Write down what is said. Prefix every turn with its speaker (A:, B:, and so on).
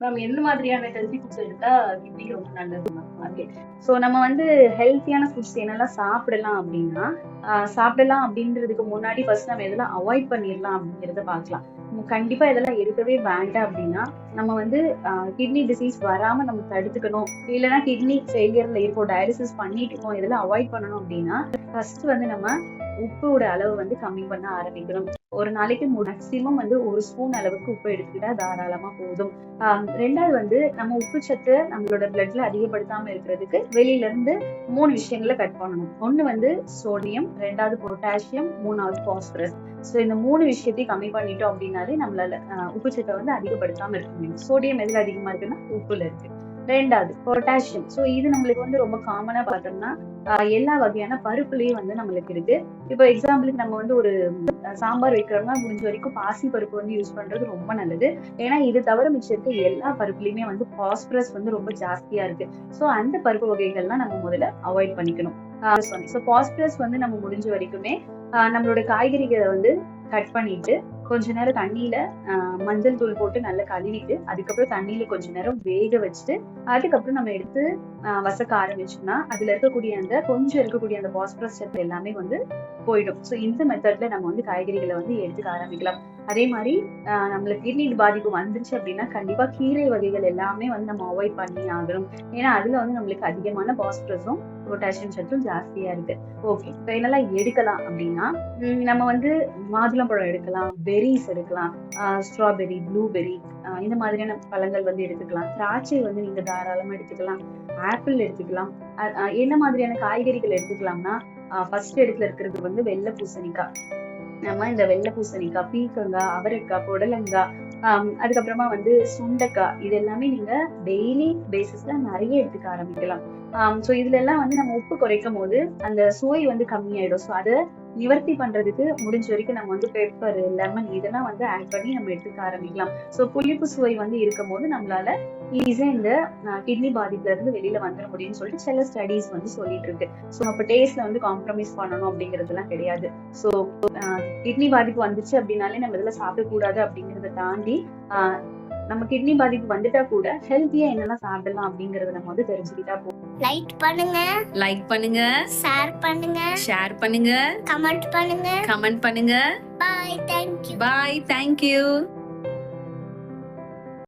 A: நம்ம எந்த மாதிரியான ஹெல்த்தி ஃபுட்ஸ் எடுத்தா கிட்னிக்கு ரொம்ப நல்லது மேம்? ஓகே. ஸோ நம்ம வந்து ஹெல்த்தியான ஃபுட்ஸ் என்னெல்லாம் சாப்பிடலாம் அப்படின்னா, சாப்பிடலாம் அப்படின்றதுக்கு முன்னாடி ஃபர்ஸ்ட் நம்ம எதெல்லாம் அவாய்ட் பண்ணிடலாம் அப்படிங்கிறத பார்க்கலாம். கண்டிப்பா இதெல்லாம் எடுக்கவே வேண்டாம் அப்படின்னா, நம்ம வந்து கிட்னி டிசீஸ் வராம நம்ம தடுத்துக்கணும். இல்லைன்னா கிட்னி ஃபெயிலியர்ல இருக்கோம், டயாலிசிஸ் பண்ணிட்டு இருக்கோம், இதெல்லாம் அவாய்ட் பண்ணணும் அப்படின்னா, ஃபர்ஸ்ட் வந்து நம்ம உப்போட அளவு வந்து கம்மி பண்ண ஆரம்பிக்கணும். ஒரு நாளைக்கு மேக்ஸிமம் வந்து 1 ஸ்பூன் அளவுக்கு உப்பு எடுத்துக்கிட்டா தாராளமா போதும். 2வது வந்து நம்ம உப்பு சத்து நம்மளோட பிளட்ல அதிகப்படுத்தாம இருக்கிறதுக்கு வெளியில இருந்து 3 விஷயங்கள கட் பண்ணணும். ஒண்ணு வந்து சோடியம், 2வது பொட்டாசியம், 3வது பாஸ்பரஸ். ஸோ இந்த 3 விஷயத்தையும் கம்மி பண்ணிட்டோம் அப்படின்னாலே நம்மளால உப்பு சத்தை வந்து அதிகப்படுத்தாம இருக்க முடியும். சோடியம் எதுல அதிகமா இருக்குன்னா உப்புல இருக்கு. 2வது பொட்டாசியம். ஸோ இது நம்மளுக்கு வந்து ரொம்ப காமனா பார்த்தோம்னா எல்லா வகையான பருப்புலயும் வந்து நம்மளுக்கு இருக்கு. இப்போ எக்ஸாம்பிளுக்கு நம்ம வந்து ஒரு சாம்பார் வைக்கிறோம்னா முடிஞ்ச வரைக்கும் பாசி பருப்பு வந்து யூஸ் பண்றது ரொம்ப நல்லது. ஏன்னா இது தவிர மிச்சம் இருக்க எல்லா பருப்புலயுமே வந்து பாஸ்பரஸ் வந்து ரொம்ப ஜாஸ்தியா இருக்கு. ஸோ அந்த பருப்பு வகைகள்லாம் நம்ம முதல்ல அவாய்ட் பண்ணிக்கணும். ஸோ பாஸ்பரஸ் வந்து நம்ம முடிஞ்ச வரைக்குமே நம்மளோட காய்கறிகளை வந்து கட் பண்ணிட்டு கொஞ்ச நேரம் தண்ணியில மஞ்சள் தூள் போட்டு நல்லா கழுவிட்டு அதுக்கப்புறம் தண்ணியில கொஞ்ச நேரம் வேக வச்சுட்டு அதுக்கப்புறம் நம்ம எடுத்து வசக்க ஆரம்பிச்சோம்னா அதுல இருக்கக்கூடிய கொஞ்சம் இருக்கக்கூடிய அந்த பாஸ்பரஸ் சத்து எல்லாமே வந்து போயிடும். ஸோ இந்த மெத்தட்ல நம்ம வந்து காய்கறிகளை வந்து எடுத்துக்க ஆரம்பிக்கலாம். அதே மாதிரி நம்மளுக்கு கிட்னி பாதிப்பு வந்துருச்சு அப்படின்னா கண்டிப்பா கீரை வகைகள் எல்லாமே வந்து நம்ம அவாய்ட் பண்ணி ஆகணும். ஏன்னா அதுல வந்து நம்மளுக்கு அதிகமான பாஸ்பரஸும் பொட்டாசியம் சத்தும் ஜாஸ்தியா இருக்கு. ஓகே, இப்ப என்னெல்லாம் எடுக்கலாம் அப்படின்னா நம்ம வந்து மாதுளம்பழம் எடுக்கலாம், பெரிஸ் எடுக்கலாம், ஸ்ட்ராபெரி, ப்ளூபெரி இந்த மாதிரியான பழங்கள் வந்து எடுத்துக்கலாம். திராட்சை வந்து நீங்க தாராளமா எடுத்துக்கலாம், ஆப்பிள் எடுத்துக்கலாம். என்ன மாதிரியான காய்கறிகள் எடுத்துக்கலாம்னா ஃபர்ஸ்ட் இடத்துல இருக்கிறது வந்து வெள்ளை பூசணிக்காய். நம்ம இந்த வெள்ளை பூசணிக்காய், பீக்கங்காய், அவரைக்காய், புடலங்காய், அதுக்கப்புறமா வந்து சுண்டைக்காய் இது எல்லாமே நீங்க டெய்லி பேசிஸ்ல நிறைய எடுத்துக்க ஆரம்பிக்கலாம். ஸோ இதுல எல்லாம் வந்து நம்ம உப்பு குறைக்கும் போது அந்த சுவை வந்து கம்மியாயிடும். ஸோ அதை நிவர்த்தி பண்றதுக்கு முடிஞ்ச வரைக்கும் நம்ம வந்து பெப்பர், லெமன் இதெல்லாம் வந்து ஆட் பண்ணி நம்ம எடுத்துக்க ஆரம்பிக்கலாம். ஸோ புளிப்பு சுவை வந்து இருக்கும் போது நம்மளால ஈஸியா இந்த கிட்னி பாதிப்புல இருந்து வெளியில வந்துட முடியும்னு சொல்லிட்டு சில ஸ்டடீஸ் வந்து சொல்லிட்டு இருக்கு. ஸோ அப்ப டேஸ்ட்ல வந்து காம்ப்ரமைஸ் பண்ணணும் அப்படிங்கிறதுலாம் கிடையாது. ஸோ கிட்னி பாதிப்பு வந்துச்சு அப்படின்னாலே நம்ம இதெல்லாம் சாப்பிடக்கூடாது அப்படிங்கிறத தாண்டி நம்ம கிட்னி பாதிப்பு வந்துட்டா கூட ஹெல்த்தியா என்னெல்லாம் சாப்பிடலாம் அப்படிங்கறத நம்ம வந்து தெரிஞ்சுக்கிட்டா போதும்.
B: லைக் பண்ணுங்க, ஷேர் பண்ணுங்க, கமெண்ட் பண்ணுங்க.
C: Bye. Thank you.
B: Bye. Thank you.